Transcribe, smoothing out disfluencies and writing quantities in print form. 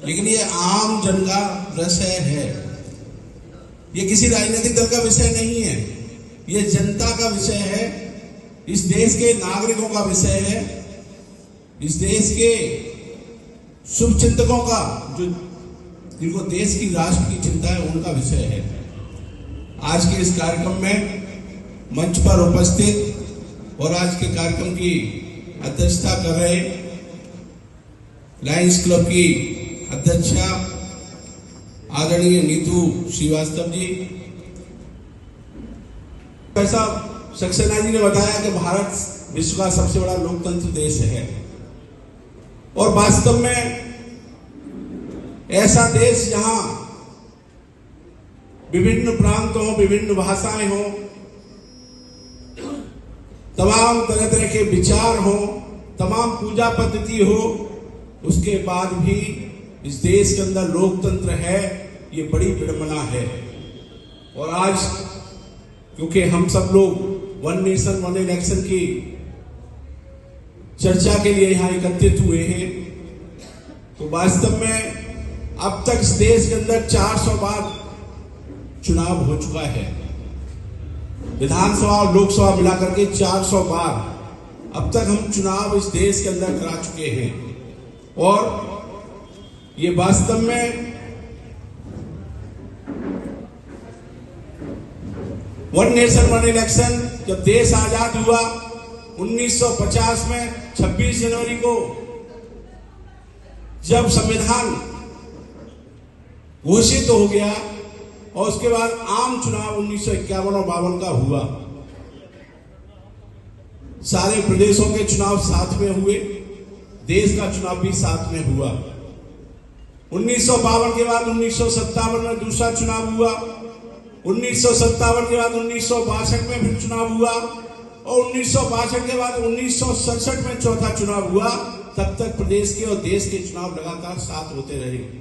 लेकिन ये आम जन का विषय है। ये किसी राजनीतिक दल का विषय नहीं है, ये जनता का विषय है, इस देश के नागरिकों का विषय है, इस देश के शुभचिंतकों का, जो जिनको देश की राष्ट्र की चिंता है, उनका विषय है। आज के इस कार्यक्रम में मंच पर उपस्थित और आज के कार्यक्रम की अध्यक्षता कर रहे लायंस क्लब की अध्यक्षा आदरणीय नीतू श्रीवास्तव जी, ऐसा सक्सेना जी ने बताया कि भारत विश्व का सबसे बड़ा लोकतंत्र देश है और वास्तव में ऐसा देश जहां विभिन्न प्रांत हो, विभिन्न भाषाएं हो, तमाम तरह तरह के विचार हो, तमाम पूजा पद्धति हो, उसके बाद भी इस देश के अंदर लोकतंत्र है, ये बड़ी विडंबना है। और आज क्योंकि हम सब लोग वन नेशन वन इलेक्शन की चर्चा के लिए यहां एकत्रित हुए हैं, तो वास्तव में अब तक इस देश के अंदर 400 बार चुनाव हो चुका है। विधानसभा और लोकसभा मिलाकर के 400 बार अब तक हम चुनाव इस देश के अंदर करा चुके हैं। और ये वास्तव में वन नेशन वन इलेक्शन जब देश आजाद हुआ 1950 में 26 जनवरी को, जब संविधान घोषित हो गया और उसके बाद आम चुनाव 1951 और 52 का हुआ, सारे प्रदेशों के चुनाव साथ में हुए, देश का चुनाव भी साथ में हुआ। 1952 के बाद 1957 में दूसरा चुनाव हुआ, 1957 के बाद 1962 में फिर चुनाव हुआ और 1962 के बाद 1967 में चौथा चुनाव हुआ। तब तक प्रदेश के और देश के चुनाव लगातार साथ होते रहे।